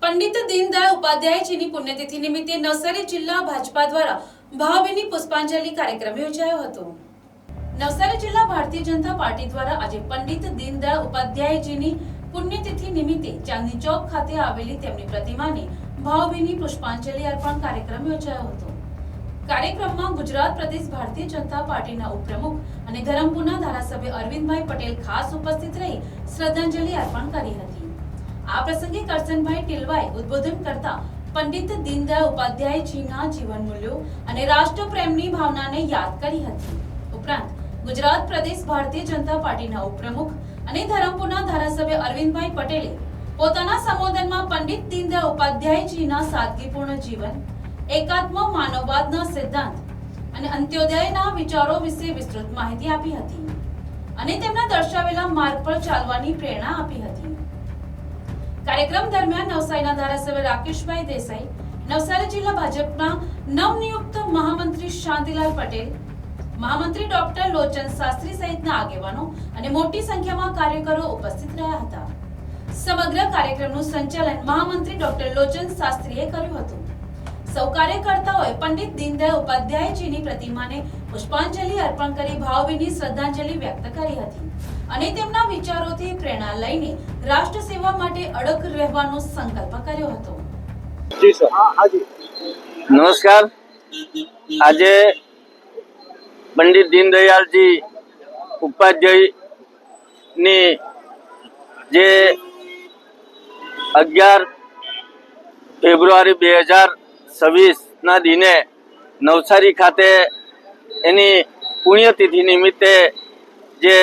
પંડિત દીનદયાળ ઉપાધ્યાયજીની પુણ્યતિથિ નિમિત્તે નવસારી જિલ્લા ભાજપા દ્વારા ભાવભીની પુષ્પાંજલિ કાર્યક્રમ યોજાયો હતો। નવસારી જિલ્લા ભારતીય જનતા પાર્ટી દ્વારા આજે પંડિત દીનદયાળ ઉપાધ્યાયજીની પુણ્યતિથિ નિમિત્તે ચાંદની ચોક ખાતે આવેલી તેમની પ્રતિમાને ભાવભીની પુષ્પાંજલિ અર્પણ કાર્યક્રમ યોજાયો હતો। કાર્યક્રમમાં ગુજરાત પ્રદેશ ભારતીય જનતા પાર્ટીના ઉપપ્રમુખ અને ધરમપુરના ધારાસભ્ય અરવિંદભાઈ પટેલ ખાસ ઉપસ્થિત રહી શ્રદ્ધાંજલિ અર્પણ કરી હતી। આ પ્રસંગે કરસનભાઈ ટીલવાએ ઉદ્બોધન કરતા પંડિત દીનદયાળ ઉપાધ્યાયજીના જીવન મૂલ્યો અને રાષ્ટ્રપ્રેમની ભાવનાને યાદ કરી હતી। ઉપરાંત ગુજરાત પ્રદેશ ભારતીય જનતા પાર્ટીના ઉપપ્રમુખ અને ધરમપુરના ધારાસભ્ય અરવિંદભાઈ પટેલે પોતાના સંબોધનમાં પંડિત દીનદયાળ ઉપાધ્યાયજીના સાદગીપૂર્ણ જીવન, એકાત્મ માનવવાદના સિદ્ધાંત અને અંત્યોદયના વિચારો વિશે વિસ્તૃત માહિતી આપી હતી અને તેમના દર્શાવેલા માર્ગ પર ચાલવાની પ્રેરણા આપી હતી। કાર્યક્રમ દરમિયાન નવસારીના ધારાસભ્ય રાકેશભાઈ દેસાઈ, નવસારી જિલ્લા ભાજપના નવનિયુક્ત મહામંત્રી શાંતિલાલ પટેલ, મહામંત્રી ડોક્ટર લોચન શાસ્ત્રી સહિતના આગેવાનો અને મોટી સંખ્યામાં કાર્યકરો ઉપસ્થિત રહ્યા હતા। સમગ્ર કાર્યક્રમનું સંચાલન મહામંત્રી ડોક્ટર લોચન શાસ્ત્રીએ કર્યું હતું। સૌ કાર્યકર્તાઓએ પંડિત દીનદયાળ ઉપાધ્યાયજીની પ્રતિમાને પુષ્પાંજલિ અર્પણ કરી ભાવભીની શ્રદ્ધાંજલિ વ્યક્ત કરી હતી અને તેમના વિચારોથી પ્રેરણા લઈને રાષ્ટ્ર સેવા માટે અડગ રહેવાનો સંકલ્પ કર્યો હતો। જી સર, હાજી નમસ્કાર। આજે પંડિત દીનદયાળજી ઉપાધ્યાયની જે 11 ફેબ્રુઆરી 2026 ના દિને નવસારી ખાતે એની પુણ્યતિથિ નિમિત્તે જે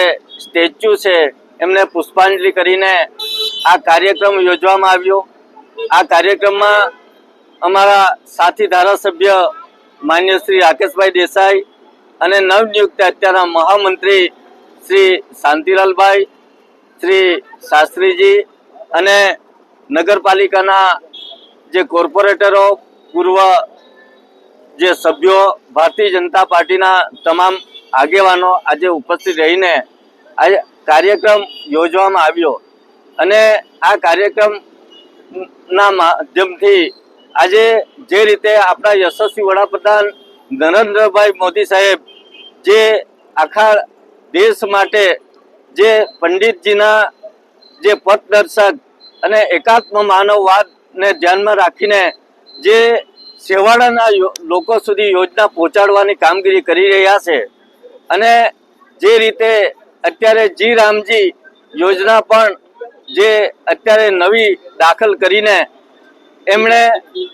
સ્ટેચ્યુ છે એમને પુષ્પાંજલિ કરીને આ કાર્યક્રમ યોજવામાં આવ્યો। આ કાર્યક્રમમાં અમારા સાથી ધારાસભ્ય માન્ય શ્રી રાકેશભાઈ દેસાઈ અને નવનિયુક્ત અત્યારના મહામંત્રી શ્રી શાંતિલાલભાઈ, શ્રી શાસ્ત્રીજી અને નગરપાલિકાના જે કોર્પોરેટરો, પૂર્વ જે સભ્યો, ભારતીય જનતા પાર્ટીના તમામ આગેવાનો આજે ઉપસ્થિત રહીને આ કાર્યક્રમ યોજવામાં આવ્યો અને આ કાર્યક્રમના માધ્યમથી આજે જે રીતે આપણા યશસ્વી વડાપ્રધાન નરેન્દ્રભાઈ મોદી સાહેબ જે આખા દેશ માટે જે પંડિતજીના જે પથદર્શક અને એકાત્મ માનવવાદને ધ્યાનમાં રાખીને જે છેવાડાના લોકો સુધી યોજના પહોંચાડવાની કામગીરી કરી રહ્યા છે અને જે રીતે અત્યારે જી રામજી યોજના પણ જે અત્યારે નવી દાખલ કરીને એમણે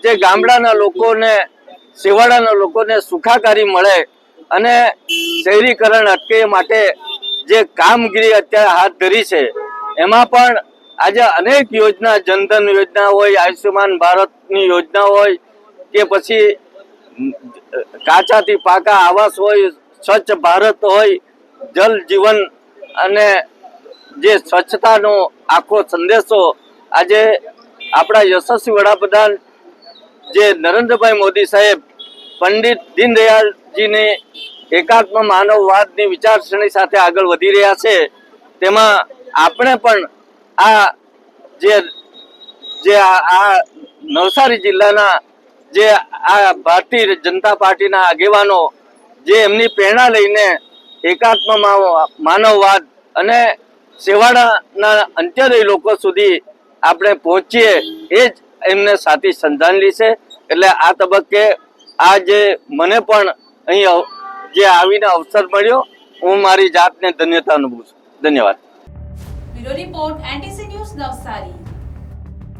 જે ગામડાના લોકોને, છેવાડાના લોકોને સુખાકારી મળે અને શહેરીકરણ અટકે માટે જે કામગીરી અત્યારે હાથ ધરી છે એમાં પણ આજે અનેક યોજના, જનધન યોજના હોય, આયુષ્યમાન ભારતની યોજના હોય કે પછી કાચાથી પાકા આવાસ હોય, સ્વચ્છ ભારત હોય, જલ જીવન અને જે સ્વચ્છતાનો આખો સંદેશો આજે આપણા યશસ્વી વડાપ્રધાન જે નરેન્દ્રભાઈ મોદી સાહેબ પંડિત દીનદયાળજીની એકાત્મ માનવવાદની વિચારસરણી સાથે આગળ વધી રહ્યા છે। તેમાં આપણે પણ આ નવસારી જિલ્લાના જે આ ભારતીય જનતા પાર્ટીના આગેવાનો જે એમની પ્રેરણા લઈને એકાત્મ માનવવાદ અને છેવાડાના અંત્યોદય લોકો સુધી આપણે પહોંચીએ એ જ એમને સાથી શ્રદ્ધાંજલિ છે। એટલે આ તબક્કે આ જે મને પણ અહીં જે આવીને અવસર મળ્યો, હું મારી જાતને ધન્યતા અનુભવું છું। ધન્યવાદ। Bureau report, NTC news, Navsari.